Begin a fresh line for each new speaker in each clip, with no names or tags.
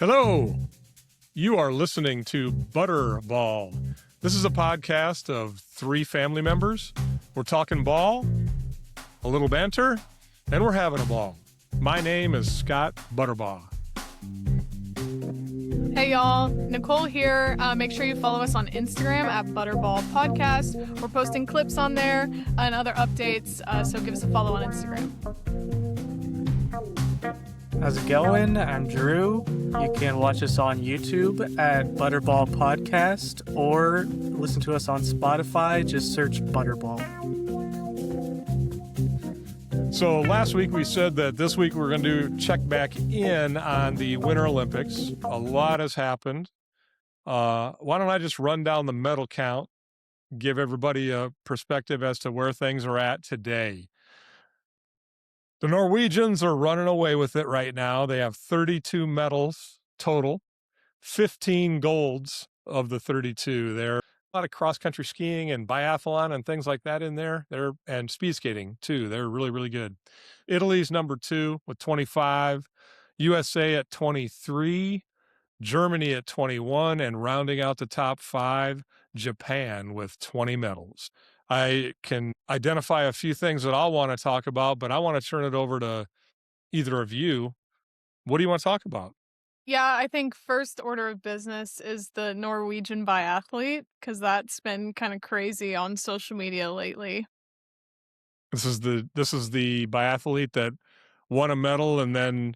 Hello. You are listening to Butterball. This is a podcast of three family members. We're talking ball, a little banter, and we're having a ball. My name is Scott Butterbaugh.
Hey y'all, Nicole here. Make sure you follow us on Instagram at Butterball Podcast. We're posting clips on there and other updates, so give us a follow on Instagram.
How's it going? I'm Drew. You can watch us on YouTube at Butterball Podcast or listen to us on Spotify. Just search Butterball.
So last week we said that this week we're going to check back in on the Winter Olympics. A lot has happened. Why don't I just run down the medal count, give everybody a perspective as to where things are at today. The Norwegians are running away with it right now. They have 32 medals total, 15 golds of the 32. There are a lot of cross-country skiing and biathlon and things like that in there. And speed skating, too. They're really, really good. Italy's number 2 with 25, USA at 23, Germany at 21, and rounding out the top 5, Japan with 20 medals. I can identify a few things that I'll want to talk about, but I want to turn it over to either of you. What do you want to talk about?
Yeah, I think first order of business is the Norwegian biathlete, because that's been kind of crazy on social media lately.
This is the biathlete that won a medal and then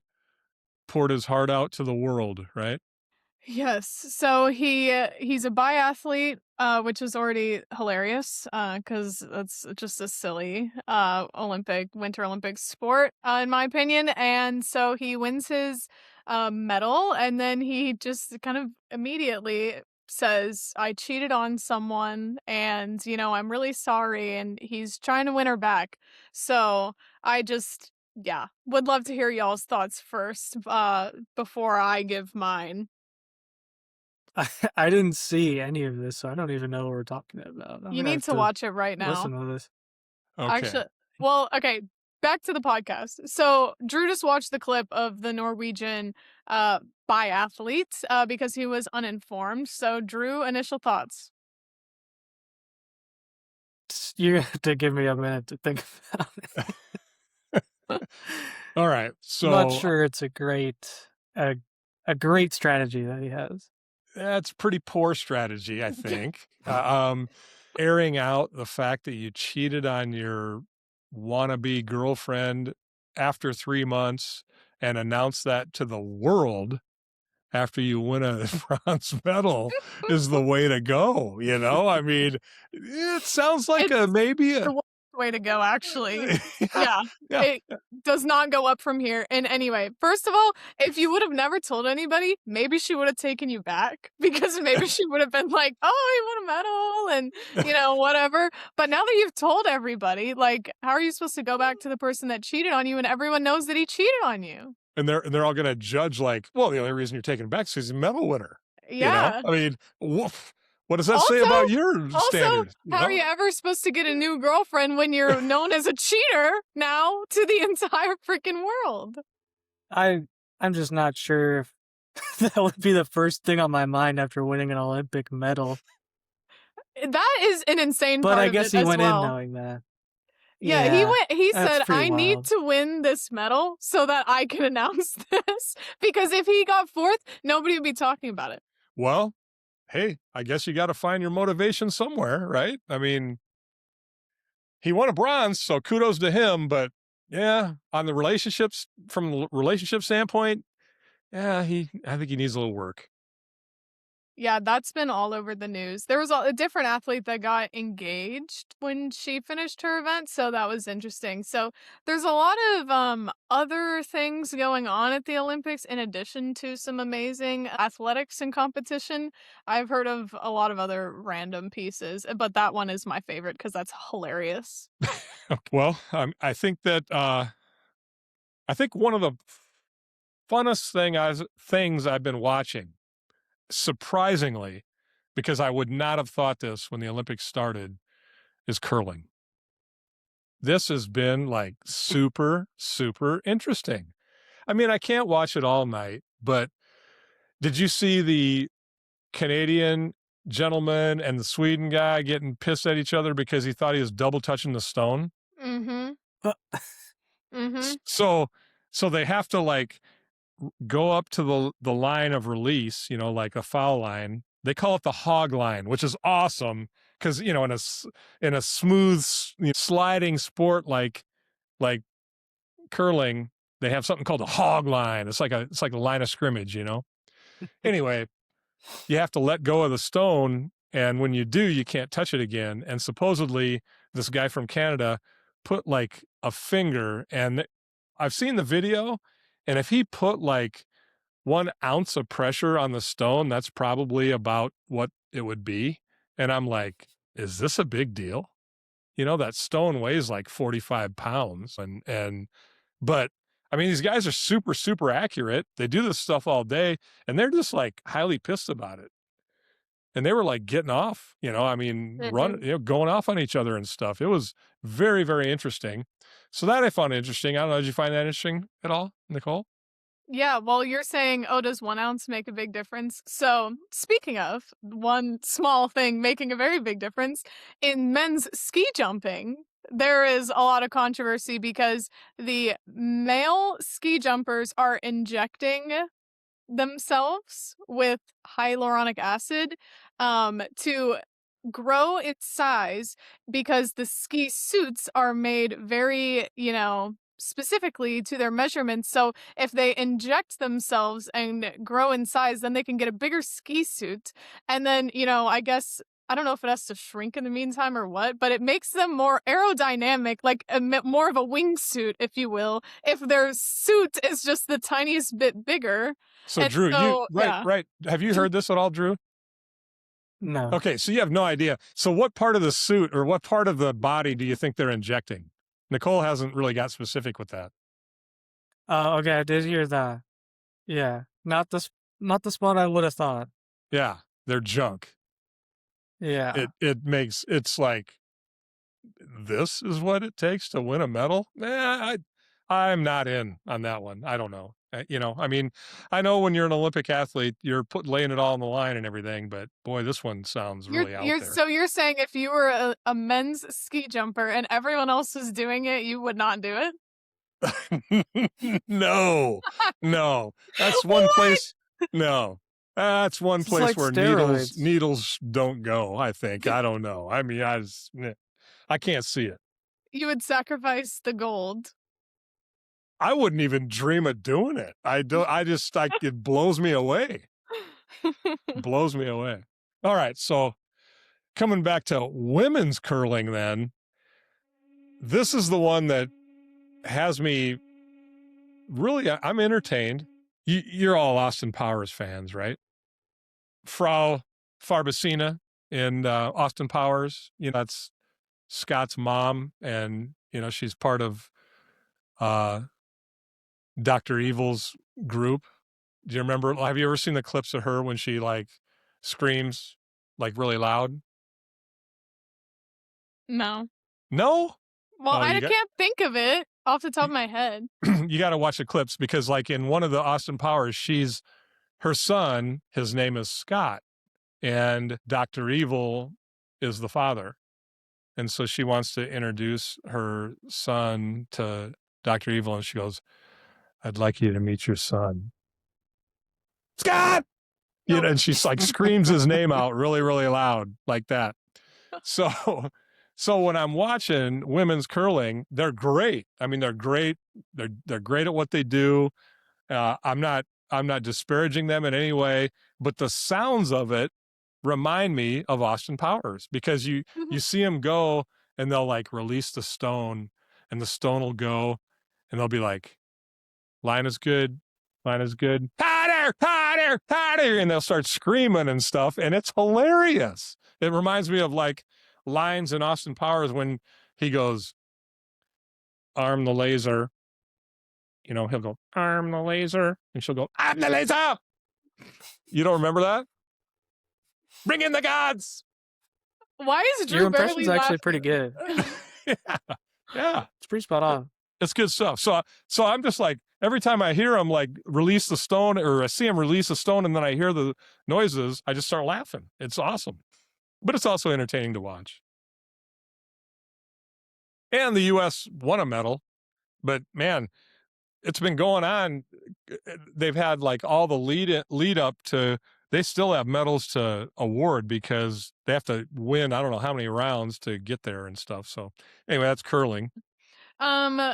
poured his heart out to the world, right?
Yes, so he's a biathlete, which is already hilarious, because that's just a silly Winter Olympic sport, in my opinion. And so he wins his medal, and then he just kind of immediately says, "I cheated on someone, and I'm really sorry." And he's trying to win her back. So I just, yeah, would love to hear y'all's thoughts first, before I give mine.
I didn't see any of this, so I don't even know what we're talking about.
You need to watch it right now.
Listen to this.
Okay.
Actually, okay, back to the podcast. So Drew just watched the clip of the Norwegian biathlete because he was uninformed. So Drew, initial thoughts.
You have to give me a minute to think about it.
All right. So
I'm not sure it's a great strategy that he has.
that's pretty poor strategy, I think. Airing out the fact that you cheated on your wannabe girlfriend after 3 months and announce that to the world after you win a bronze medal is the way to go. I mean, it sounds like maybe
the worst way to go, actually. Yeah.
Yeah.
It does not go up from here in any way. First of all, if you would have never told anybody, maybe she would have taken you back, because maybe she would have been like, "Oh, he won a medal," and whatever. But now that you've told everybody, like, how are you supposed to go back to the person that cheated on you and everyone knows that he cheated on you?
And they're all going to judge like, well, the only reason you're taking it back is because he's a medal winner.
Yeah.
I mean, what does that say about your standards?
How are you ever supposed to get a new girlfriend when you're known as a cheater now to the entire freaking world?
I'm just not sure if that would be the first thing on my mind after winning an Olympic medal.
That is an insane
But
part
I
of
guess
it
he
as
went
well.
in knowing that.
Yeah, he
that's
said,
pretty
"I need
wild.
to win this medal so that I can announce this." Because if he got 4th, nobody would be talking about it.
Well, hey, I guess you got to find your motivation somewhere, right? I mean, he won a bronze, so kudos to him. But yeah, on the relationships, from the relationship standpoint, yeah, I think he needs a little work.
Yeah, that's been all over the news. There was a different athlete that got engaged when she finished her event, so that was interesting. So there's a lot of other things going on at the Olympics in addition to some amazing athletics and competition. I've heard of a lot of other random pieces, but that one is my favorite because that's hilarious.
Well, I think that I think one of the funnest things I've been watching, surprisingly, because I would not have thought this when the Olympics started, is curling. This has been like super, super interesting. I mean, I can't watch it all night, but Did you see the Canadian gentleman and the Sweden guy getting pissed at each other because he thought he was double touching the stone?
Mm-hmm. Mm-hmm.
So they have to like go up to the line of release, like a foul line. They call it the hog line, which is awesome because in a smooth sliding sport like curling, they have something called a hog line. It's like a line of scrimmage, Anyway, you have to let go of the stone, and when you do, you can't touch it again. And supposedly, this guy from Canada put like a finger, and I've seen the video, and if he put like 1 ounce of pressure on the stone, that's probably about what it would be. And I'm like, is this a big deal? That stone weighs like 45 pounds. But I mean, these guys are super, super accurate. They do this stuff all day, and they're just like highly pissed about it. And they were like getting off, going off on each other and stuff. It was very, very interesting. So that I found interesting. I don't know. Did you find that interesting at all, Nicole?
Yeah, well, you're saying, does 1 ounce make a big difference? So, speaking of one small thing making a very big difference, in men's ski jumping, there is a lot of controversy because the male ski jumpers are injecting themselves with hyaluronic acid to grow its size because the ski suits are made very, specifically to their measurements. So if they inject themselves and grow in size, then they can get a bigger ski suit. And then, I guess, I don't know if it has to shrink in the meantime or what, but it makes them more aerodynamic, like more of a wingsuit, if you will, if their suit is just the tiniest bit bigger.
So,
And
Drew,
yeah.
right. Have you heard this at all, Drew?
No.
Okay, so you have no idea. So what part of the suit or what part of the body do you think they're injecting? Nicole hasn't really got specific with that.
Okay, I did hear that. Yeah, not the spot I would have thought.
Yeah, they're junk.
Yeah.
It's like, this is what it takes to win a medal? I'm not in on that one. I don't know. I mean, I know when you're an Olympic athlete, you're laying it all on the line and everything, but boy, this one sounds really out there.
So you're saying if you were a men's ski jumper and everyone else was doing it, you would not do
it? No. That's one place. No. That's one place like where needles don't go, I think. I don't know. I mean, I can't see it.
You would sacrifice the gold.
I wouldn't even dream of doing it. It blows me away. Blows me away. All right. So coming back to women's curling then, this is the one that has me really, I'm entertained. You're all Austin Powers fans, right? Frau Farbacina in Austin Powers, that's Scott's mom, and, she's part of Dr. Evil's group. Do you remember? Have you ever seen the clips of her when she like screams like really loud?
No.
No?
Well, I can't think of it off the top of my head.
You got to watch the clips because like in one of the Austin Powers, her son, his name is Scott, and Dr. Evil is the father. And so she wants to introduce her son to Dr. Evil, and she goes, "I'd like you to meet your son, Scott."
Nope.
And she's like screams his name out really, really loud like that. So when I'm watching women's curling, they're great. I mean, they're great. They're great at what they do. I'm not disparaging them in any way, but the sounds of it remind me of Austin Powers because you see them go and they'll like release the stone and the stone will go and they'll be like, line is good, hotter, and they'll start screaming and stuff, and it's hilarious. It reminds me of like lines in Austin Powers when he goes, arm the laser. He'll go, arm the laser, and she'll go, arm the laser. You don't remember that? Bring in the gods.
Why is Drew
Your impression's actually pretty good.
Yeah.
It's pretty spot on.
It's good stuff. So I'm just like, every time I hear him like release the stone, or I see him release a stone, and then I hear the noises, I just start laughing. It's awesome, but it's also entertaining to watch. And the U.S. won a medal, but man, it's been going on. They've had like all the lead up to. They still have medals to award because they have to win, I don't know how many rounds to get there and stuff. So anyway, that's curling.
Um,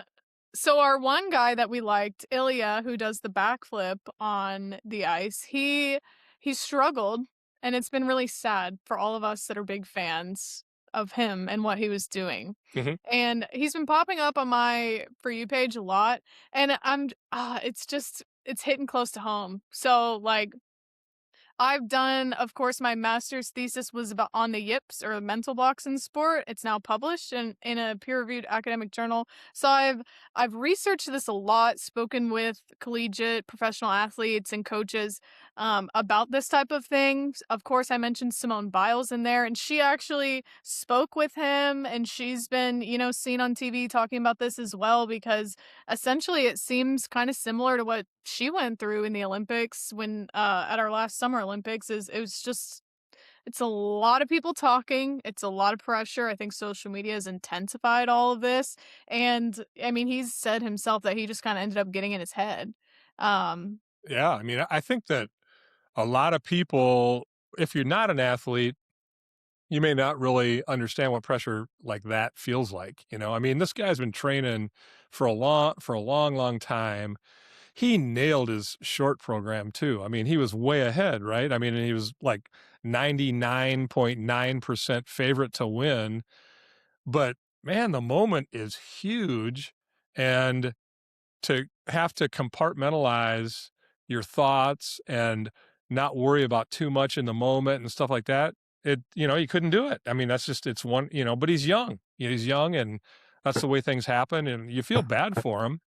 so our one guy that we liked, Ilya, who does the backflip on the ice, he struggled, and it's been really sad for all of us that are big fans of him and what he was doing.
Mhm.
And he's been popping up on my For You page a lot, and it's hitting close to home. So like I've done, of course, my master's thesis was about on the yips, or mental blocks in sport. It's now published in a peer-reviewed academic journal. So I've researched this a lot, spoken with collegiate professional athletes and coaches about this type of thing. Of course, I mentioned Simone Biles in there, and she actually spoke with him, and she's been, seen on TV talking about this as well, because essentially it seems kind of similar to what she went through in the Olympics when at our last Summer Olympics. It's a lot of people talking, it's a lot of pressure. I think social media has intensified all of this, and I mean, he's said himself that he just kind of ended up getting in his head. um
Yeah, I mean, I think that a lot of people, if you're not an athlete, you may not really understand what pressure like that feels like. I mean, this guy's been training for a long time. He nailed his short program too. I mean, he was way ahead, right? I mean, he was like 99.9% favorite to win. But man, the moment is huge. And to have to compartmentalize your thoughts and not worry about too much in the moment and stuff like that, he couldn't do it. I mean, that's just, it's one, but he's young. He's young, and that's the way things happen. And you feel bad for him,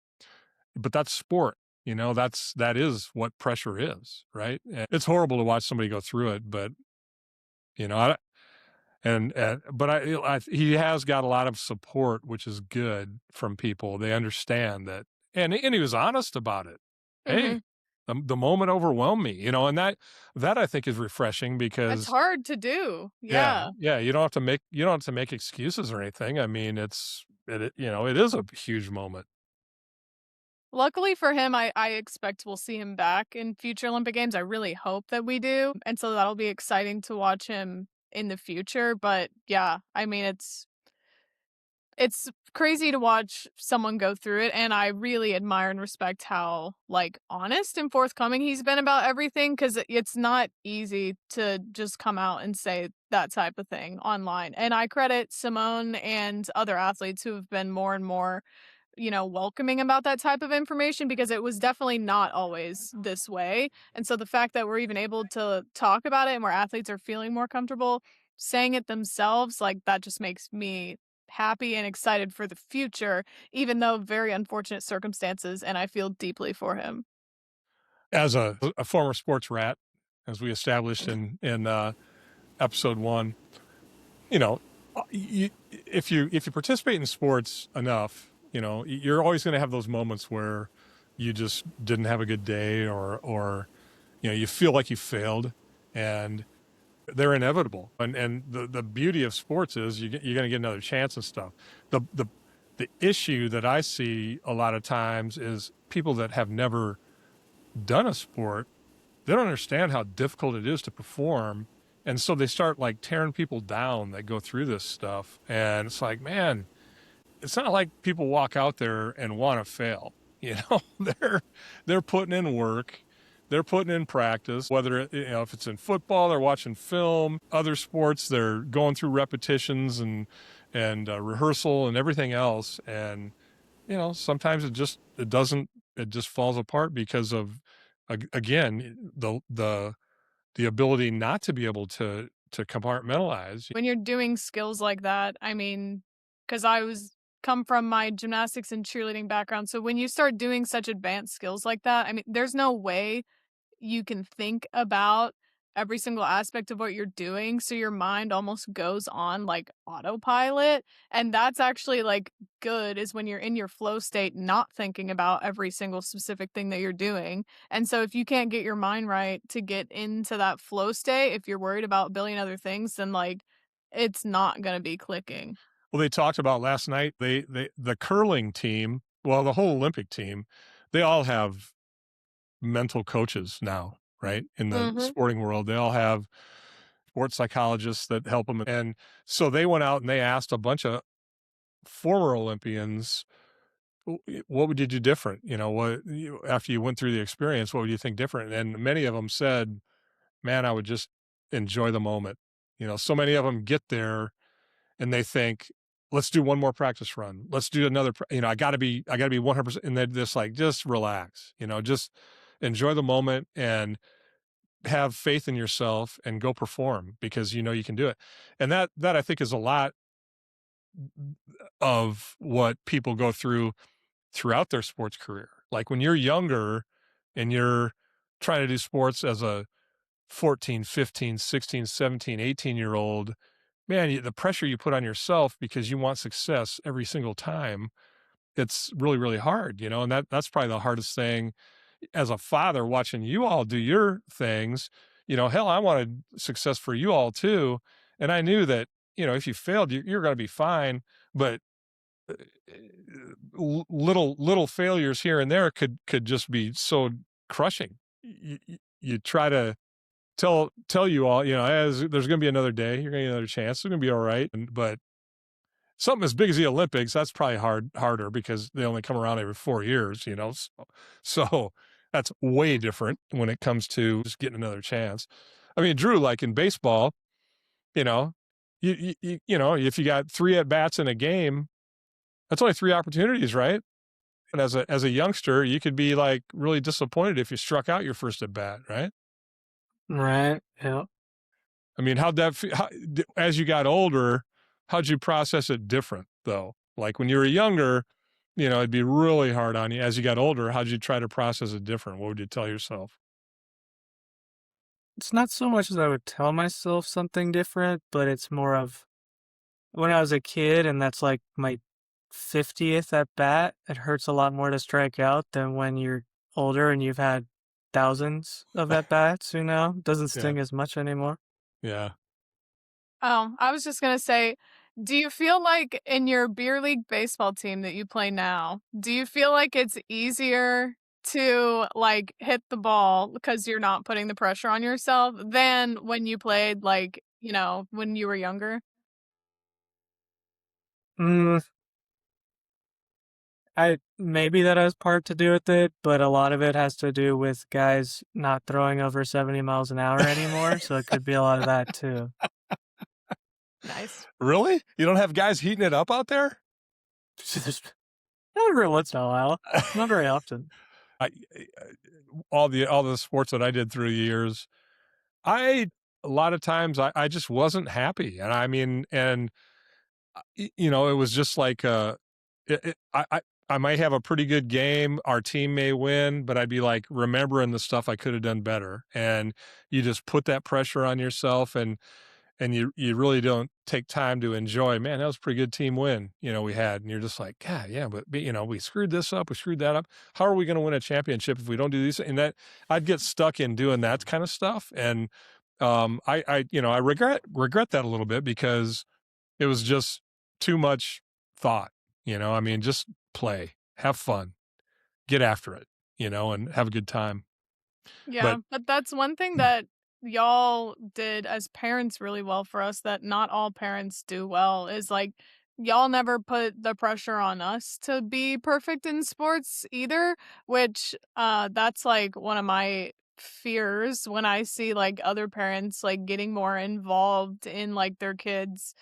but that's sport. That is what pressure is, right? And it's horrible to watch somebody go through it, but you know, I, but he has got a lot of support, which is good, from people. They understand that, and he was honest about it.
mhm.
Hey, the moment overwhelmed me, and that I think is refreshing,
It's
because
hard to do.
yeah,
Yeah.
yeah, you don't have to make excuses or anything. I mean, it is a huge moment.
Luckily for him, I expect we'll see him back in future Olympic Games. I really hope that we do. And so that'll be exciting to watch him in the future. But yeah, I mean, it's crazy to watch someone go through it, and I really admire and respect how like honest and forthcoming he's been about everything, cuz it's not easy to just come out and say that type of thing online. And I credit Simone and other athletes who have been more and more, welcoming about that type of information, because it was definitely not always this way. And so the fact that we're even able to talk about it, and where athletes are feeling more comfortable saying it themselves, like that just makes me happy and excited for the future, even though very unfortunate circumstances, and I feel deeply for him.
As a former sports rat, as we established in episode 1, you know, if you participate in sports enough, you're always going to have those moments where you just didn't have a good day, or you feel like you failed, and they're inevitable. And the beauty of sports is you're going to get another chance and stuff. The issue that I see a lot of times is people that have never done a sport. They don't understand how difficult it is to perform. And so they start like tearing people down that go through this stuff. And it's like, man, it's not like people walk out there and want to fail. They're putting in work. They're putting in practice, whether if it's in football, they're watching film, other sports, they're going through repetitions and rehearsal and everything else. And, sometimes it just falls apart because of, again, the ability not to be able to compartmentalize.
When you're doing skills like that, I mean, because I was come from my gymnastics and cheerleading background. So when you start doing such advanced skills like that, I mean, there's no way you can think about every single aspect of what you're doing, so your mind almost goes on like autopilot. And that's actually like good is when you're in your flow state, not thinking about every single specific thing that you're doing. And so if you can't get your mind right to get into that flow state, if you're worried about a billion other things, then like it's not gonna be clicking.
Well, they talked about last night, the curling team, well, the whole Olympic team, they all have mental coaches now, right? In the
Mhm.
sporting world, they all have sports psychologists that help them. And so they went out and they asked a bunch of former Olympians, what would you do different? After you went through the experience, what would you think different? And many of them said, man, I would just enjoy the moment. So many of them get there and they think, let's do one more practice run. Let's do another, I gotta be 100%. And they're just like, just relax, just enjoy the moment and have faith in yourself and go perform because you can do it. And that I think is a lot of what people go through throughout their sports career. Like when you're younger and you're trying to do sports as a 14, 15, 16, 17, 18-year old, man, the pressure you put on yourself because you want success every single time, it's really, really hard, and that's probably the hardest thing as a father watching you all do your things. Hell, I wanted success for you all too. And I knew that, if you failed, you're going to be fine. But little failures here and there could just be so crushing. You try to tell you all, as there's going to be another day, you're going to get another chance. It's going to be all right. But something as big as the Olympics, that's probably harder because they only come around every 4 years, so that's way different when it comes to just getting another chance. I mean, Drew, like in baseball, you know, if you got 3 at bats in a game, that's only 3 opportunities, right? And as a youngster, you could be like really disappointed if you struck out your first at bat, right?
Right. Yeah.
I mean, as you got older, how'd you process it different though? Like when you were younger, it'd be really hard on you. As you got older, how'd you try to process it different? What would you tell yourself?
It's not so much as I would tell myself something different, but it's more of when I was a kid and that's like my 50th at bat, it hurts a lot more to strike out than when you're older and you've had thousands of at bats, It doesn't
Yeah.
sting as much anymore.
Yeah.
Oh, I was just gonna say, do you feel like in your beer league baseball team that you play now, do you feel like it's easier to like hit the ball because you're not putting the pressure on yourself than when you played like, when you were younger?
Mm, I maybe that has part to do with it, but a lot of it has to do with guys not throwing over 70 miles an hour anymore, so it could be a lot of that too.
Nice.
Really? You don't have guys heating it up out there?
Not every once in a while. Not very often.
I, all the sports that I did through the years, I a lot of times I just wasn't happy, and I mean, and it was just like I might have a pretty good game, our team may win, but I'd be like remembering the stuff I could have done better, and you just put that pressure on yourself, and you really don't take time to enjoy. Man, that was a pretty good team win, we had, and you're just like, God, yeah, but we screwed this up, we screwed that up. How are we going to win a championship if we don't do these? And that I'd get stuck in doing that kind of stuff, and I regret that a little bit because it was just too much thought. I mean, just play, have fun, get after it, and have a good time.
Yeah,
But
but that's one thing that y'all did as parents really well for us that not all parents do well is like y'all never put the pressure on us to be perfect in sports either, which that's like one of my fears when I see like other parents like getting more involved in like their kids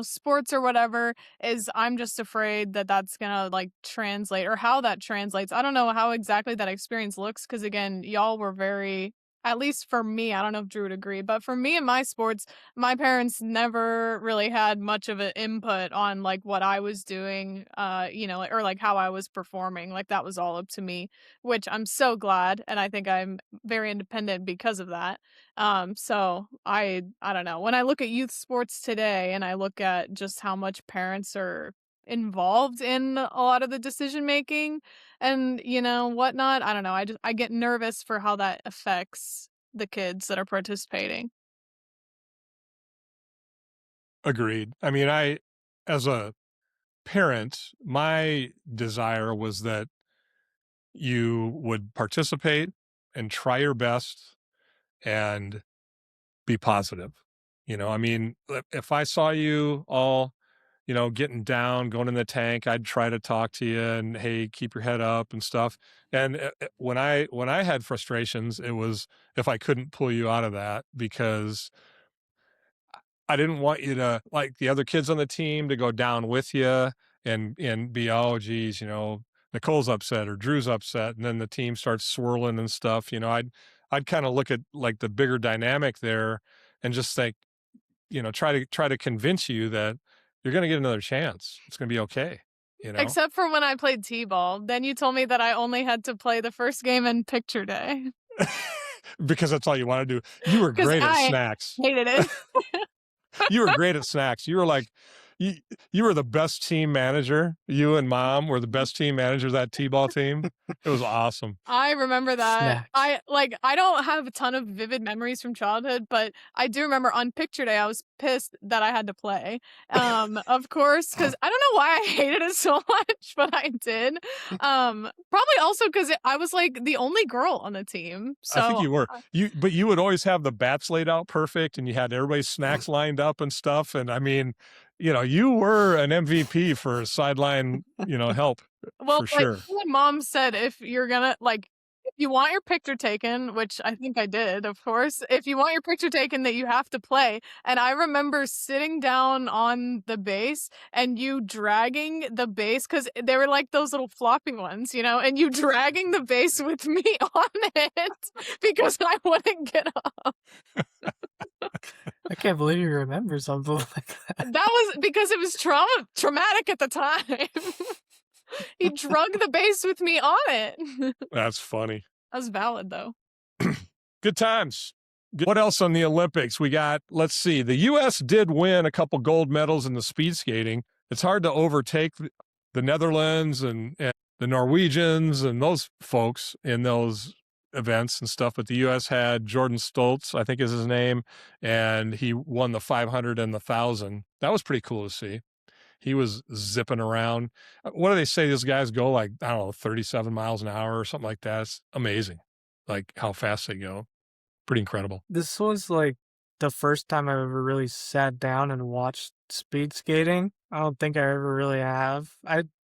sports or whatever is I'm just afraid that that's gonna like translate or how that translates. I don't know how exactly that experience looks because again, y'all were very At least for me, I don't know if Drew would agree, but for me in my sports, my parents never really had much of an input on like what I was doing, or like how I was performing. Like that was all up to me, which I'm so glad, and I think I'm very independent because of that. So I don't know. When I look at youth sports today and I look at just how much parents are involved in a lot of the decision making and whatnot, I don't know, I get nervous for how that affects the kids that are participating.
Agreed. I mean, as a parent, my desire was that you would participate and try your best and be positive. I mean, if I saw you all, getting down, going in the tank, I'd try to talk to you and, hey, keep your head up and stuff. And when I had frustrations, it was if I couldn't pull you out of that because I didn't want you to like the other kids on the team to go down with you and be, oh geez, Nicole's upset or Drew's upset, and then the team starts swirling and stuff. I'd kind of look at like the bigger dynamic there and just think, try to convince you that you're going to get another chance. It's going to be okay.
Except for when I played T-ball. Then you told me that I only had to play the first game in picture day.
Because that's all you want to do. You were
'Cause
great at
I
snacks.
hated it.
You were great at snacks. You were like, you were the best team manager. You and mom were the best team manager of that T-ball team. It was awesome.
I remember that.
Snacks.
I don't have a ton of vivid memories from childhood, but I do remember on picture day I was pissed that I had to play. Of course, because I don't know why I hated it so much, but I did. Probably also because I was like the only girl on the team. So
I think you were. But you would always have the bats laid out perfect, and you had everybody's snacks lined up and stuff. And I mean, you were an MVP for sideline, help
well,
for sure.
Like mom said, if you're gonna if you want your picture taken, which I think I did, of course, if you want your picture taken, that you have to play. And I remember sitting down on the base and you dragging the base because they were like those little flopping ones, and you dragging the base with me on it because I wouldn't get up.
I can't believe you remember something like that.
That was because it was traumatic at the time. He drug the base with me on it.
That's funny.
That's valid though.
Good times. What else on the Olympics? We got, let's see, the U.S. did win a couple gold medals in the speed skating. It's hard to overtake the Netherlands and the Norwegians and those folks in those events and stuff. But the U.S. had Jordan Stoltz, I think is his name, and he won the 500 and the 1,000. That was pretty cool to see. He was zipping around. What do they say? These guys go like, I don't know, 37 miles an hour or something like that. It's amazing, like how fast they go. Pretty incredible.
This was like the first time I ever really sat down and watched speed skating. I don't think I ever really have.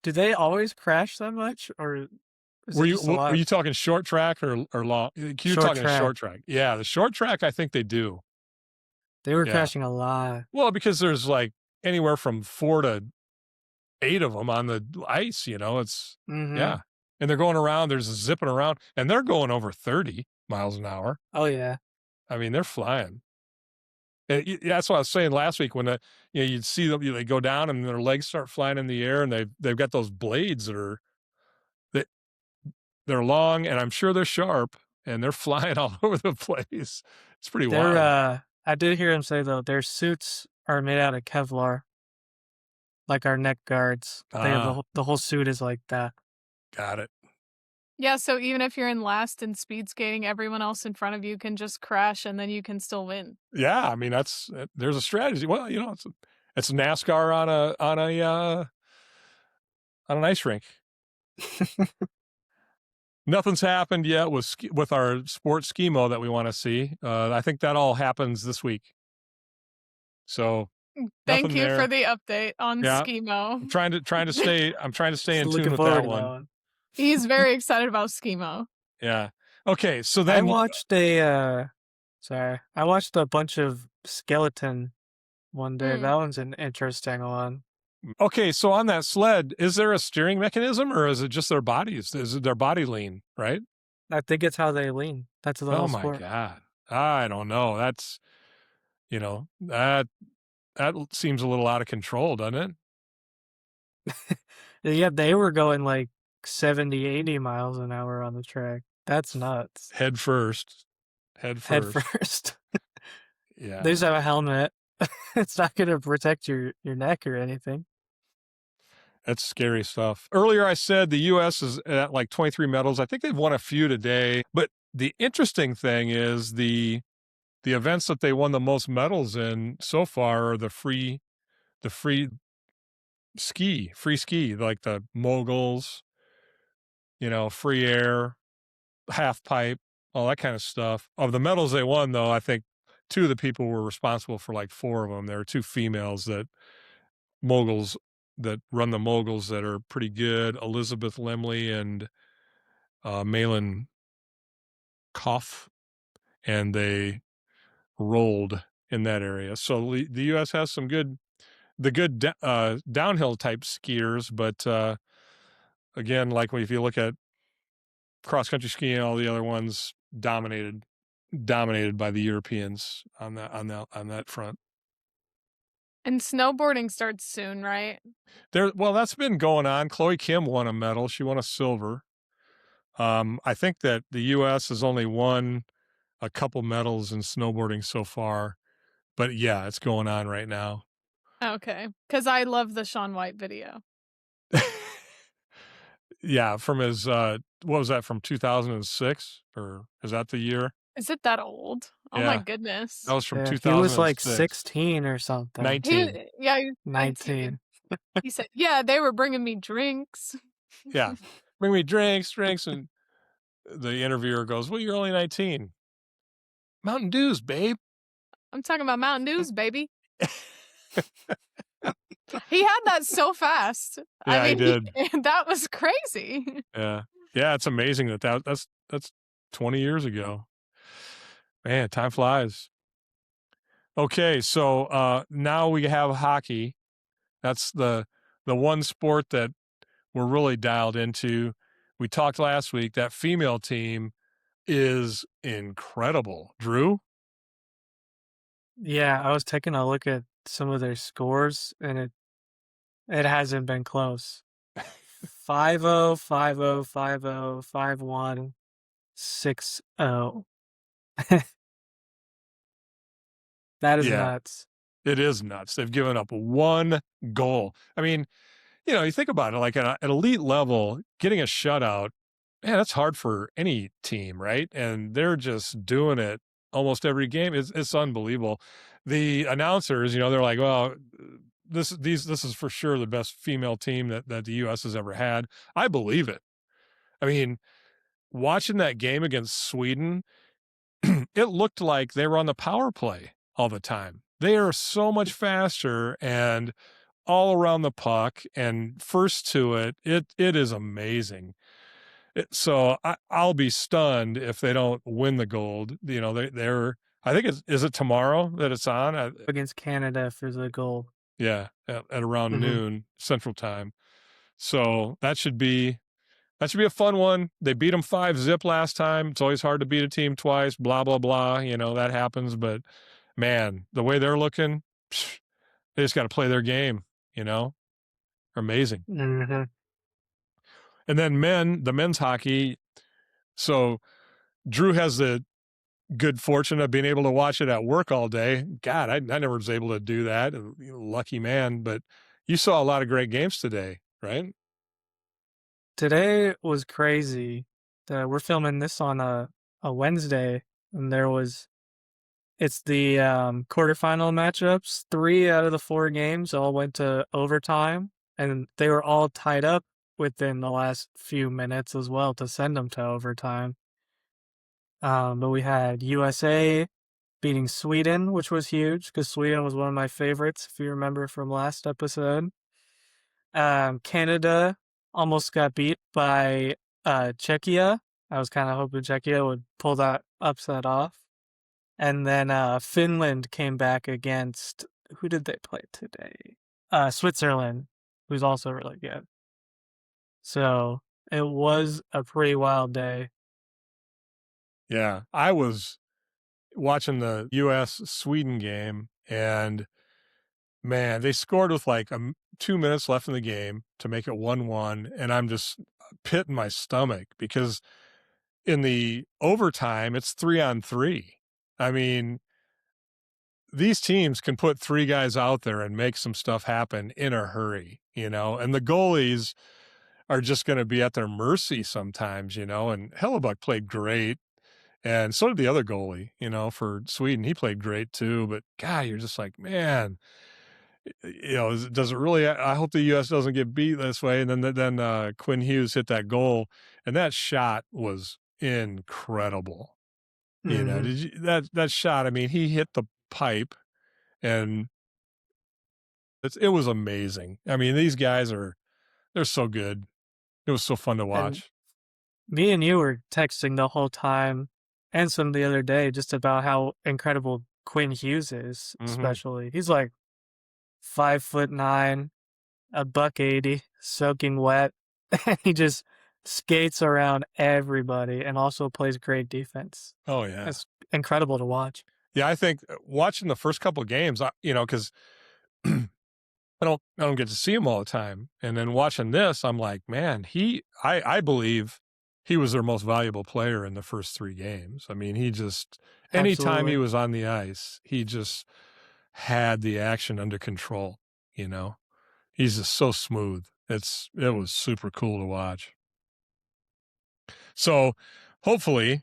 Do they always crash that much, or is
Were
it
you
just a lot?
were you talking short track or long? You're
Short
talking
track.
short track. Yeah, the short track, I think they do.
They were
Yeah.
crashing a lot.
Well, because there's like anywhere from 4 to 8 of them on the ice. It's
Mhm.
yeah, and they're going around. There's a zipping around, and they're going over 30 miles an hour.
Oh yeah.
I mean, they're flying. And that's what I was saying last week when you'd see them, they go down and their legs start flying in the air, and they've got those blades that they're long, and I'm sure they're sharp, and they're flying all over the place. It's pretty wild.
I did hear him say though, their suits are made out of Kevlar, like our neck guards. They have the whole suit is like that.
Got it.
Yeah, so even if you're in last in speed skating, everyone else in front of you can just crash and then you can still win.
Yeah, I mean there's a strategy. Well, it's NASCAR on an ice rink. Nothing's happened yet with our sports schemo that we want to see. I think that all happens this week. So
Thank
nothing
you
there.
for the update on
Yeah.
schemo.
I'm trying to stay in tune
Looking
with
forward
that
to
one.
He's very excited about schemo.
Yeah. Okay. So
I
then
watched I watched a bunch of skeleton one day. That one's an interesting one.
okay. So on that sled, is there a steering mechanism or is it just their bodies? Is it their body lean? Right.
I think it's how they lean. That's the
Oh
whole
my
sport.
God. I don't know. That's, that seems a little out of control, doesn't it?
Yeah, they were going like 70, 80 miles an hour on the track. That's nuts.
Head first. Head
Head
first.
first. They
Yeah.
just have a helmet. It's not going to protect your neck or anything.
That's scary stuff. Earlier, I said the U.S. is at like 23 medals. I think they've won a few today. But the interesting thing is the events that they won the most medals in so far are the free free ski, like the moguls, free air, half pipe, all that kind of stuff. Of the medals they won, though, I think two of the people were responsible for like four of them. There were two females moguls that run the moguls that are pretty good. Elizabeth Limley and Malin Koff, and they rolled in that area. So the U.S. has some good downhill type skiers, but again, like if you look at cross country skiing, all the other ones dominated by the Europeans on that front.
And snowboarding starts soon, right?
Well, that's been going on. Chloe Kim won a medal. She won a silver. I think that the U.S. has only won a couple medals in snowboarding so far, but yeah, it's going on right now.
Okay, because I love the Shaun White video.
Yeah, from his what was that, from 2006, or is that the year?
Is it that old? Oh my
Yeah,
goodness.
that was from
Yeah, he was like
2006.
16 or something.
19.
Yeah, he was
19.
19. He said, "Yeah, they were bringing me drinks."
Yeah. Bring me drinks, and the interviewer goes, "Well, you're only 19." Mountain Dews, babe.
I'm talking about Mountain Dews, baby. He had that so fast.
Yeah,
I
he
mean,
did.
that was crazy.
Yeah. Yeah, it's amazing that's 20 years ago. Man, time flies. Okay, so now we have hockey. That's the one sport that we're really dialed into. We talked last week, that female team is incredible. Drew?
Yeah, I was taking a look at some of their scores, and it hasn't been close. 5-0, 5-0, 5-0, 5-1, 6-0. That is
Yeah,
nuts.
it is nuts. They've given up one goal. I mean, you think about it, like at an elite level, getting a shutout, man, that's hard for any team, right? And they're just doing it almost every game. It's unbelievable. The announcers, they're like, well, this is for sure the best female team that the U.S. has ever had. I believe it. I mean, watching that game against Sweden, it looked like they were on the power play all the time. They are so much faster and all around the puck and first to it. It is amazing. So I'll be stunned if they don't win the gold. They're. I think is it tomorrow that it's on?
Against Canada for the goal.
Yeah, at around
Mhm.
noon Central Time. So that should be a fun one. They beat them 5-0 last time. It's always hard to beat a team twice. Blah blah blah. That happens. But man, the way they're looking, they just got to play their game. Amazing.
Mhm.
And then the men's hockey. So Drew has the good fortune of being able to watch it at work all day. God, I never was able to do that. Lucky man. But you saw a lot of great games today, right?
Today was crazy. We're filming this on a Wednesday, and it's the quarterfinal matchups. 3 out of the 4 games all went to overtime, and they were all tied up within the last few minutes as well to send them to overtime. But we had USA beating Sweden, which was huge because Sweden was one of my favorites, if you remember from last episode. Canada almost got beat by Czechia. I was kind of hoping Czechia would pull that upset off. And then Finland came back against, who did they play today? Switzerland, who's also really good. So it was a pretty wild day.
Yeah. I was watching the US-Sweden game, and, man, they scored with, like, 2 minutes left in the game to make it 1-1, and I'm just pit in my stomach because in the overtime, it's 3-on-3. I mean, these teams can put 3 guys out there and make some stuff happen in a hurry, and the goalies are just gonna be at their mercy sometimes, and Hellebuck played great, and so did the other goalie, for Sweden. He played great too, but God, you're just like, "Man, does it really I hope the US doesn't get beat this way." And then Quinn Hughes hit that goal, and that shot was incredible.
Hmm.
Did you that shot, I mean, he hit the pipe, and it was amazing. I mean, these guys they're so good. It was so fun to
And
watch.
me and you were texting the whole time and some the other day just about how incredible Quinn Hughes is,
Mhm.
especially. He's like 5'9", a buck 80, soaking wet. And he just skates around everybody and also plays great defense.
Oh, yeah.
It's incredible to watch.
Yeah, I think watching the first couple of games, because I don't get to see him all the time, and then watching this, I'm like, man, I believe he was their most valuable player in the first 3 games. I mean, he just anytime he
Absolutely.
was on the ice, he just had the action under control, you know? He's just so smooth. It was super cool to watch. So, hopefully,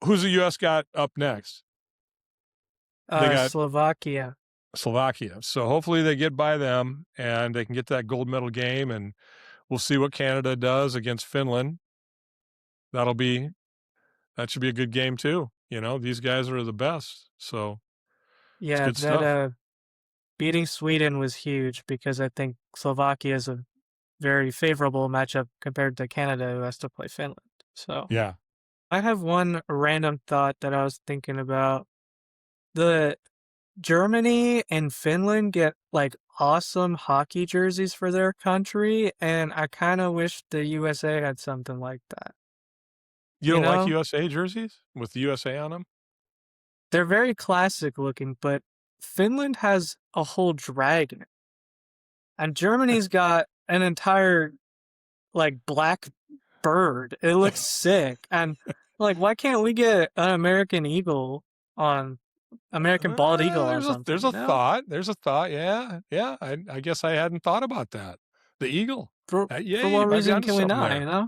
who's the US got up next? They got
Slovakia.
Slovakia. So hopefully they get by them and they can get that gold medal game, and we'll see what Canada does against Finland. That should be a good game too. These guys are the best. So it's
Yeah,
good
that
stuff.
beating Sweden was huge because I think Slovakia is a very favorable matchup compared to Canada, who has to play Finland. So
Yeah.
I have one random thought that I was thinking about. The Germany and Finland get like awesome hockey jerseys for their country, and I kind of wish the USA had something like that.
You
You
don't like
know,
USA jerseys with the USA on them?
they're very classic looking, but Finland has a whole dragon, and Germany's got an entire like black bird. It looks sick, and like, why can't we get an American eagle on American bald eagle or
There's
something?
a thought. There's a thought. Yeah. Yeah. I guess I hadn't thought about that. The eagle. Yeah,
For
you
what
might be
reason
onto
can we
something
not?
there.
You know.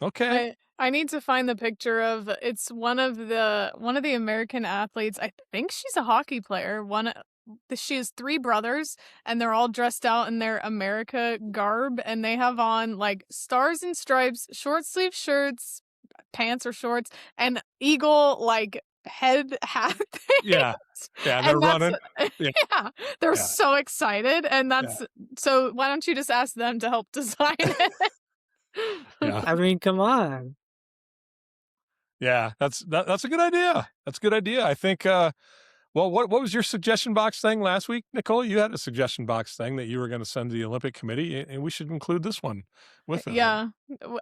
Okay.
I need to find the picture of it's one of the American athletes. I think she's a hockey player. She has 3 brothers, and they're all dressed out in their America garb, and they have on like stars and stripes, short sleeve shirts, pants or shorts, and eagle like head hat
Yeah.
things.
Yeah. They're
And that's
running. Yeah.
yeah, they're
Yeah.
so excited, and
Yeah.
so why don't you just ask them to help design it?
Yeah.
I mean, come on.
Yeah, that's a good idea. That's a good idea. I think, well, what was your suggestion box thing last week, Nicole? You had a suggestion box thing that you were gonna send to the Olympic Committee, and we should include this one with it.
Yeah.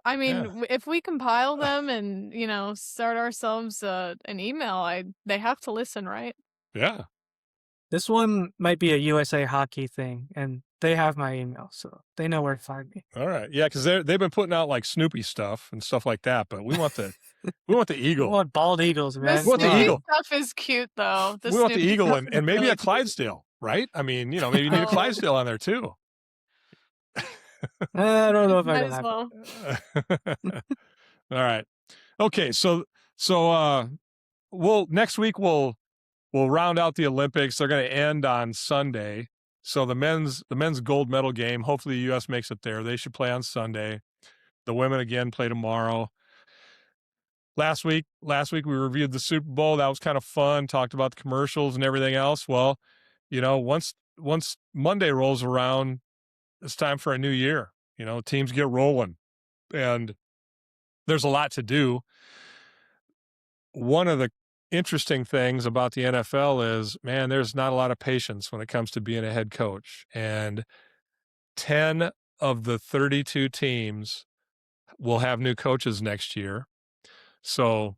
I mean,
Yeah.
if we compile them and, start ourselves an email, they have to listen, right?
Yeah.
This one might be a USA hockey thing, and they have my email, so they know where to find me.
All right. Yeah, 'cause they've been putting out, like, Snoopy stuff and stuff like that, but we want the
We
eagle.
want bald eagles,
The
man.
We want
Come
the
Snoopy
on.
eagle.
stuff is cute, though. The
We want the
Snoopy
eagle
stuff is
and maybe
really
a
cute.
Clydesdale, right? I mean, maybe you need a
Oh,
Clydesdale on there too.
I don't know if I
might
can
as
have
well.
All right. Okay, so next week we'll round out the Olympics. They're going to end on Sunday. So the men's gold medal game, hopefully the US makes it there. They should play on Sunday. The women again play tomorrow. Last week we reviewed the Super Bowl. That was kind of fun. Talked about the commercials and everything else. Well, once Monday rolls around, it's time for a new year. Teams get rolling, and there's a lot to do. One of the interesting things about the NFL is, man, there's not a lot of patience when it comes to being a head coach. And 10 of the 32 teams will have new coaches next year. So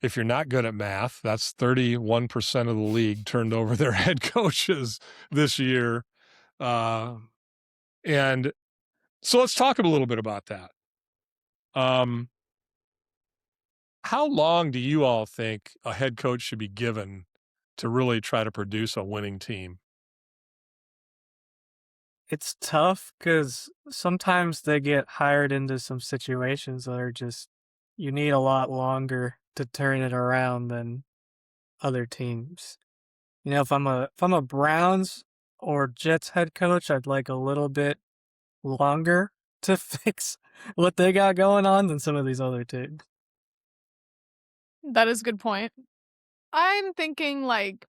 if you're not good at math, that's 31% of the league turned over their head coaches this year. And so let's talk a little bit about that. How long do you all think a head coach should be given to really try to produce a winning team?
It's tough because sometimes they get hired into some situations that are just you need a lot longer to turn it around than other teams. You know, if I'm a Browns or Jets head coach, I'd like a little bit longer to fix what they got going on than some of these other teams.
That is a good point. I'm thinking like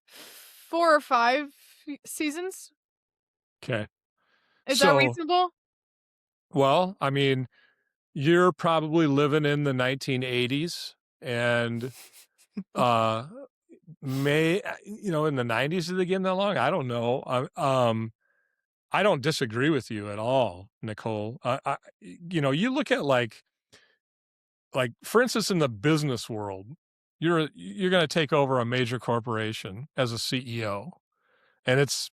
4 or 5 seasons.
Okay.
Is that
So,
reasonable?
well, I mean, you're probably living in the 1980s and uh in the 90s did they get that long? I don't know. I don't disagree with you at all, Nicole. You look at like for instance in the business world, you're going to take over a major corporation as a CEO and it's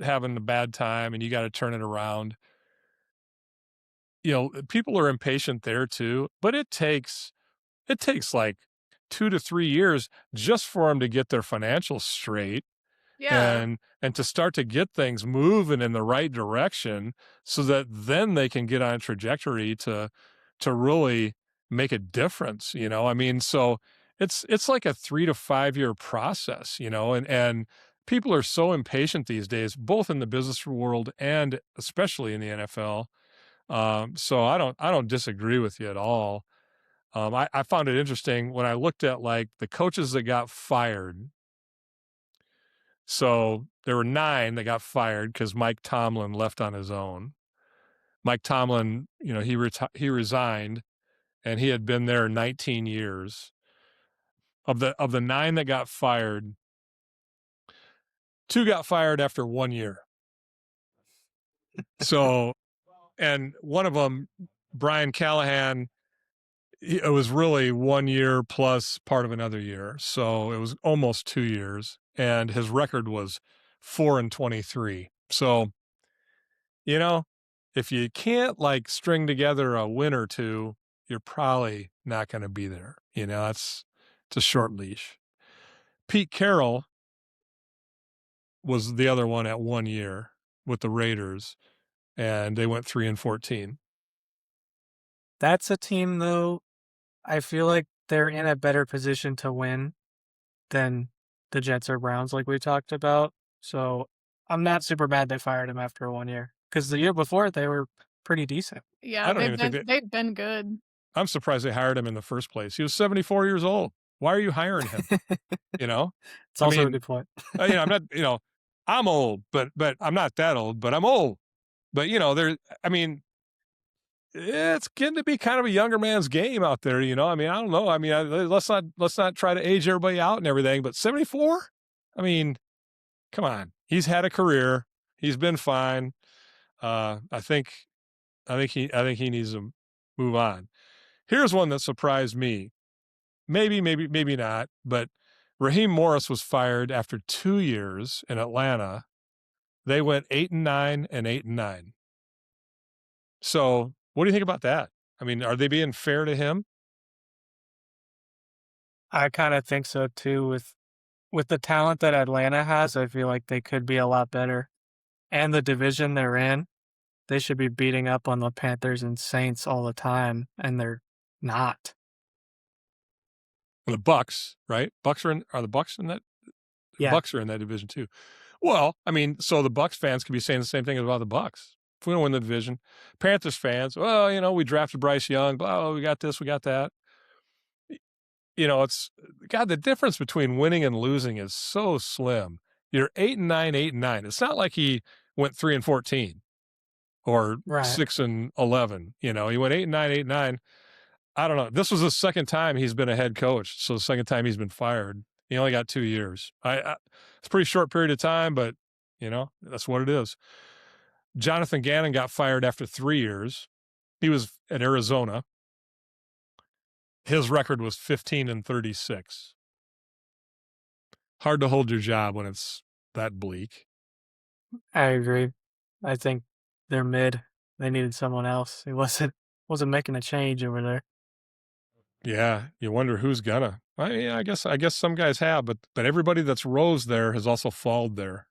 having a bad time and you got to turn it around. People are impatient there too, but it takes like 2 to 3 years just for them to get their financials straight
Yeah.
and to start to get things moving in the right direction so that then they can get on a trajectory to really make a difference. I mean, so it's like a 3 to 5 year process, and people are so impatient these days, both in the business world and especially in the NFL. So I don't disagree with you at all. I found it interesting when I looked at like the coaches that got fired. So there were 9 that got fired because Mike Tomlin left on his own. Mike Tomlin, he resigned, and he had been there 19 years. Of the 9 that got fired, 2 got fired after 1 year. So, and one of them, Brian Callahan, it was really 1 year plus part of another year. So it was almost 2 years, and his record was 4-23. So, you know, if you can't like string together a win or two, you're probably not going to be there. It's a short leash. Pete Carroll was the other one at 1 year with the Raiders, and they went 3-14.
That's a team, though, I feel like they're in a better position to win than the Jets or Browns, like we talked about. So I'm not super mad they fired him after 1 year because the year before they were pretty decent.
Yeah,
I don't even think
they've been good.
I'm surprised they hired him in the first place. He was 74 years old. Why are you hiring him? You know,
It's
I
also a
mean,
good point.
I'm not, I'm old, but I'm not that old, but I'm old. But I mean, it's getting to be kind of a younger man's game out there. I mean, I don't know. I mean, let's not try to age everybody out and everything. But 74, I mean, come on. He's had a career. He's been fine. I think he needs to move on. Here's one that surprised me. Maybe not. But Raheem Morris was fired after 2 years in Atlanta. They went 8-9 and 8-9. So, what do you think about that? I mean, are they being fair to him?
I kind of think so too. With the talent that Atlanta has, I feel like they could be a lot better. And the division they're in, they should be beating up on the Panthers and Saints all the time, and they're not.
The Bucks, right? Are the Bucks in that?
Yeah.
Bucks are in that division too. Well, I mean, so the Bucks fans could be saying the same thing about the Bucks. If we don't win the division, Panthers fans, well, we drafted Bryce Young, blah, we got this, we got that. It's God, the difference between winning and losing is so slim. You're 8-9, 8-9. It's not like he went 3-14 or
Right.
6-11. He went 8-9, 8-9. I don't know. This was the second time he's been a head coach, so the second time he's been fired. He only got 2 years. It's a pretty short period of time, but that's what it is. Jonathan Gannon got fired after 3 years. He was at Arizona. his record was 15-36. Hard to hold your job when it's that bleak.
I agree. I think they're mid. They needed someone else. It wasn't making a change over there.
Yeah, you wonder who's gonna. Yeah, I guess some guys have, but everybody that's rose there has also falled there.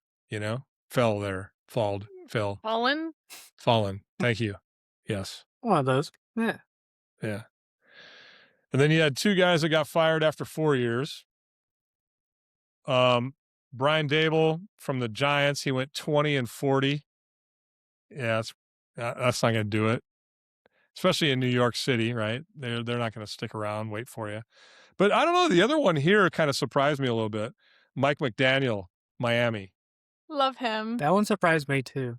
Fell there, falled, fell,
Fallen?
fallen. Thank you. Yes,
One of those. Yeah.
yeah. And then you had two guys that got fired after 4 years. Brian Dable from the Giants, he went 20-40. Yeah, that's not going to do it, especially in New York City, right? They're not going to stick around, wait for you. But I don't know. The other one here kind of surprised me a little bit. Mike McDaniel, Miami.
Love him.
That one surprised me too.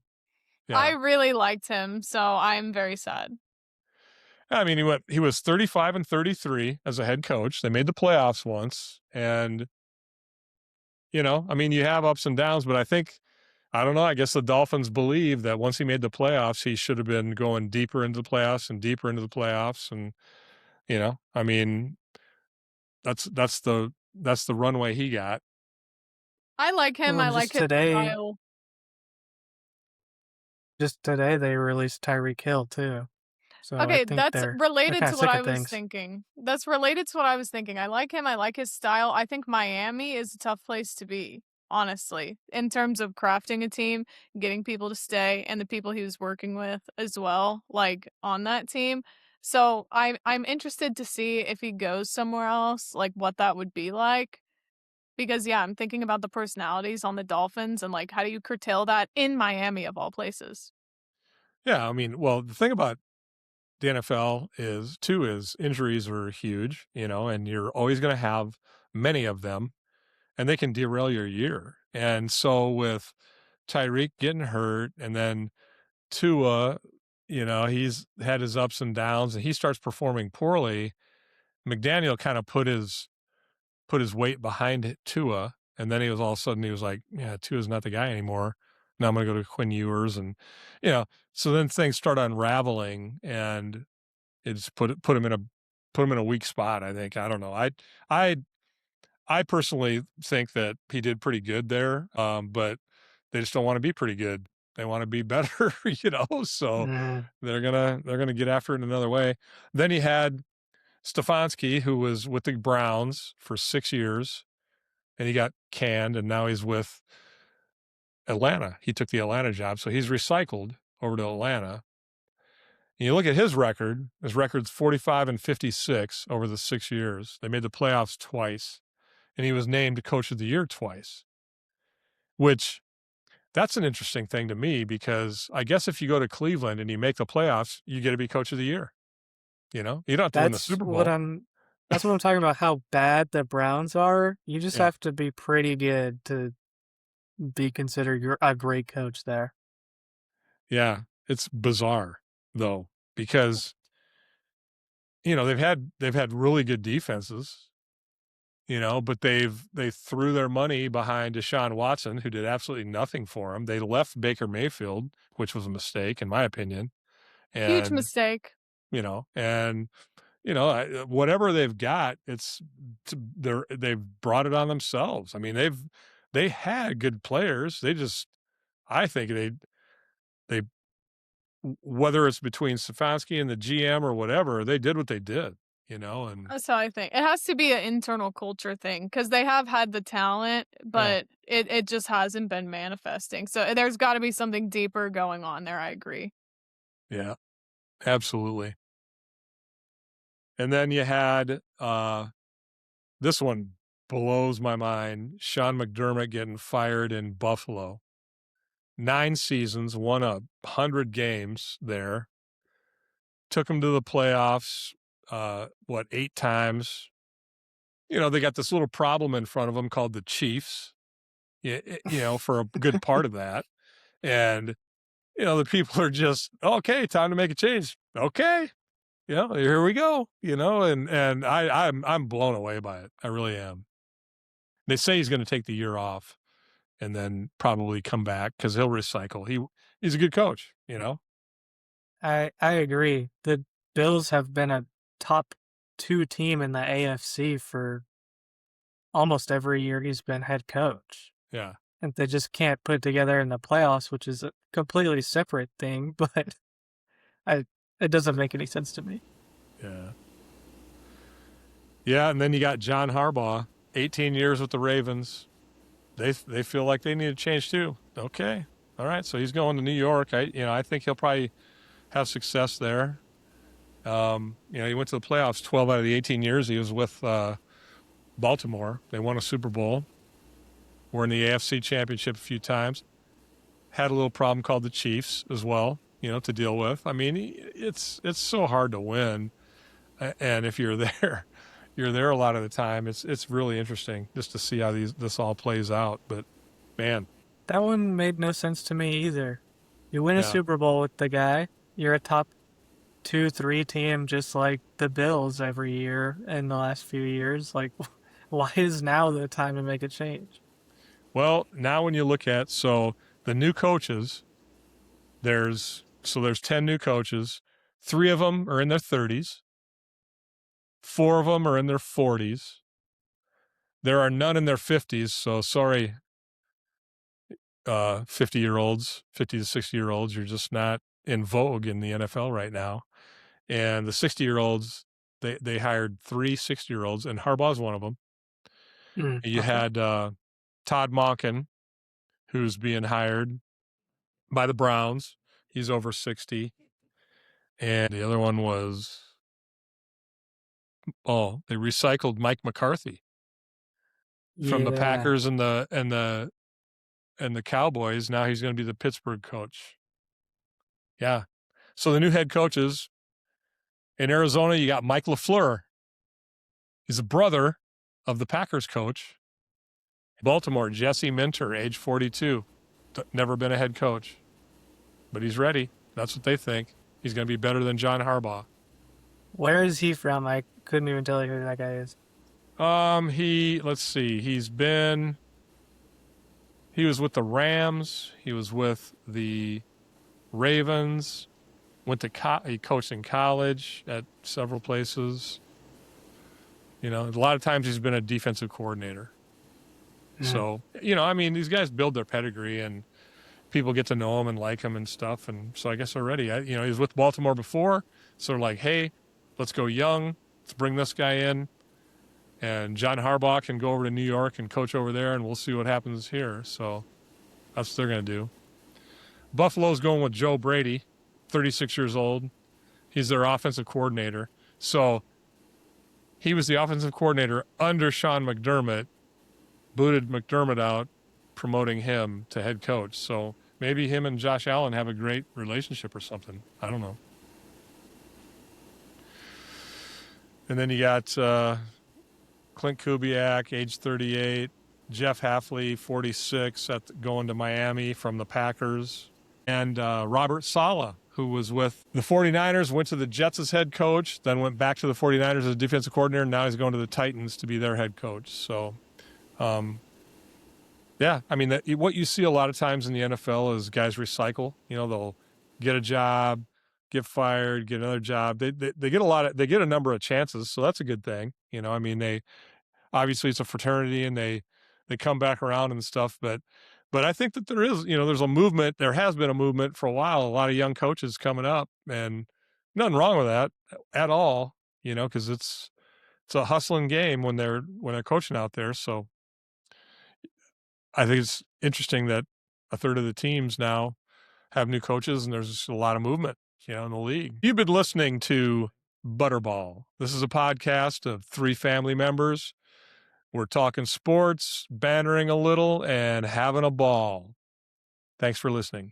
I
Yeah,
really liked him, so I'm very sad.
I mean he was 35-33 as a head coach. They made the playoffs once, and I mean you have ups and downs, but I don't know. I guess the Dolphins believe that once he made the playoffs, he should have been going deeper into the playoffs and deeper into the playoffs. And, I mean, that's the runway he got.
I like him.
Well,
I like his style.
just today they released Tyreek Hill too. So I
Okay,
think
that's
they're
related
kind
to
of
what
sick
I
of
was
things.
thinking. That's related to what I was thinking. I like him. I like his style. I think Miami is a tough place to be, honestly, in terms of crafting a team, getting people to stay, and the people he was working with as well, like on that team. So I'm interested to see if he goes somewhere else, like what that would be like. Because yeah, I'm thinking about the personalities on the Dolphins and like how do you curtail that in Miami of all places?
Yeah. I mean, well, the thing about the NFL is injuries are huge, and you're always going to have many of them, and they can derail your year. And so with Tyreek getting hurt and then Tua, he's had his ups and downs and he starts performing poorly. McDaniel kind of put his weight behind Tua, and then he was all of a sudden he was like, yeah, Tua's not the guy anymore. Now I'm going to go to Quinn Ewers, and so then things start unraveling, and it's put him in a weak spot. I think. I don't know. I I personally think that he did pretty good there, but they just don't want to be pretty good. They want to be better, So
Mm,
they're gonna get after it another way. Then he had Stefanski, who was with the Browns for 6 years, and he got canned, and now he's with Atlanta. He took the Atlanta job, so he's recycled over to Atlanta. And you look at his record. His record's 45-56 over the 6 years. They made the playoffs twice, and he was named Coach of the Year twice, which that's an interesting thing to me because I guess if you go to Cleveland and you make the playoffs, you get to be Coach of the Year. You don't have to win the
that's
Super
what
Bowl.
I'm talking about, how bad the Browns are. You just
Yeah.
have to be pretty good to be considered a great coach there.
Yeah. It's bizarre though, because they've had really good defenses, but they threw their money behind Deshaun Watson, who did absolutely nothing for them. They left Baker Mayfield, which was a mistake in my opinion.
Huge
And,
mistake.
and whatever they've got, they've brought it on themselves. I mean, they had good players. I think they whether it's between Stefanski and the GM or whatever, they did what they did, and
That's how I think. It has to be an internal culture thing because they have had the talent,
yeah,
but it just hasn't been manifesting. So there's got to be something deeper going on there. I agree.
yeah, absolutely. And then you had this one blows my mind: Sean McDermott getting fired in Buffalo. 9 seasons, won 100 games there. Took them to the playoffs, 8 times. They got this little problem in front of them called the Chiefs, for a good part of that. And, the people are just, okay, time to make a change. Okay. Here we go, and I'm blown away by it. I really am. They say he's going to take the year off and then probably come back because he'll recycle. He's a good coach.
I agree. The Bills have been a top 2 team in the AFC for almost every year he's been head coach.
Yeah.
And they just can't put it together in the playoffs, which is a completely separate thing, but it doesn't make any sense to me.
Yeah. Yeah, and then you got John Harbaugh, 18 years with the Ravens. They feel like they need a change too. Okay. All right, so he's going to New York. I think he'll probably have success there. He went to the playoffs 12 out of the 18 years he was with Baltimore. They won a Super Bowl. Were in the AFC Championship a few times. Had a little problem called the Chiefs as well, to deal with. I mean, it's so hard to win, and if you're there, you're there a lot of the time. It's really interesting just to see how this all plays out. But man,
that one made no sense to me either. You win a Super Bowl with the guy. You're a top 2-3 team, just like the Bills every year in the last few years. Like, why is now the time to make a change?
Well, now when you look at the new coaches, there's 10 new coaches. 3 of them are in their 30s. 4 of them are in their 40s. There are none in their 50s. So sorry, 50-year-olds, 50 to 60-year-olds, you're just not in vogue in the NFL right now. And the 60-year-olds, they hired 3 60-year-olds, and Harbaugh's one of them. You had Todd Monken, who's being hired by the Browns. He's over 60. And the other one was, they recycled Mike McCarthy from the Packers and the Cowboys. Now he's going to be the Pittsburgh coach. Yeah. So the new head coaches in Arizona, you got Mike LaFleur. He's a brother of the Packers coach. Baltimore, Jesse Minter, age 42. Never been a head coach, but he's ready. That's what they think. He's going to be better than John Harbaugh.
Where is he from? I couldn't even tell you who that guy is.
Let's see. He was with the Rams. He was with the Ravens. He coached in college at several places. A lot of times he's been a defensive coordinator. So, these guys build their pedigree and people get to know him and like him and stuff. And so I guess they're ready. He was with Baltimore before. So they're like, hey, let's go young. Let's bring this guy in. And John Harbaugh can go over to New York and coach over there, and we'll see what happens here. So that's what they're going to do. Buffalo's going with Joe Brady, 36 years old. He's their offensive coordinator. So he was the offensive coordinator under Sean McDermott, booted McDermott out, promoting him to head coach. So maybe him and Josh Allen have a great relationship or something. I don't know. And then you got Clint Kubiak, age 38. Jeff Hafley, 46, going to Miami from the Packers. And Robert Saleh, who was with the 49ers, went to the Jets as head coach, then went back to the 49ers as defensive coordinator, and now he's going to the Titans to be their head coach. So, what you see a lot of times in the NFL is guys recycle. They'll get a job, get fired, get another job. They get a number of chances, so that's a good thing. They obviously it's a fraternity and they come back around and stuff, but I think that there is, there's a movement. There has been a movement for a while. A lot of young coaches coming up, and nothing wrong with that at all. Because it's a hustling game when they're coaching out there. So I think it's interesting that a third of the teams now have new coaches, and there's just a lot of movement, in the league. You've been listening to Butterball. This is a podcast of 3 family members. We're talking sports, bantering a little, and having a ball. Thanks for listening.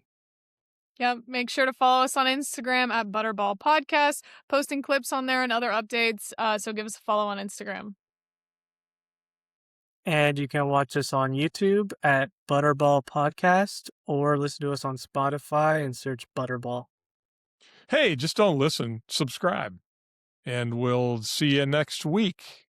Yeah, make sure to follow us on Instagram at Butterball Podcast, posting clips on there and other updates. So give us a follow on Instagram.
And you can watch us on YouTube at Butterball Podcast or listen to us on Spotify and search Butterball.
Hey, just don't listen, subscribe. And we'll see you next week.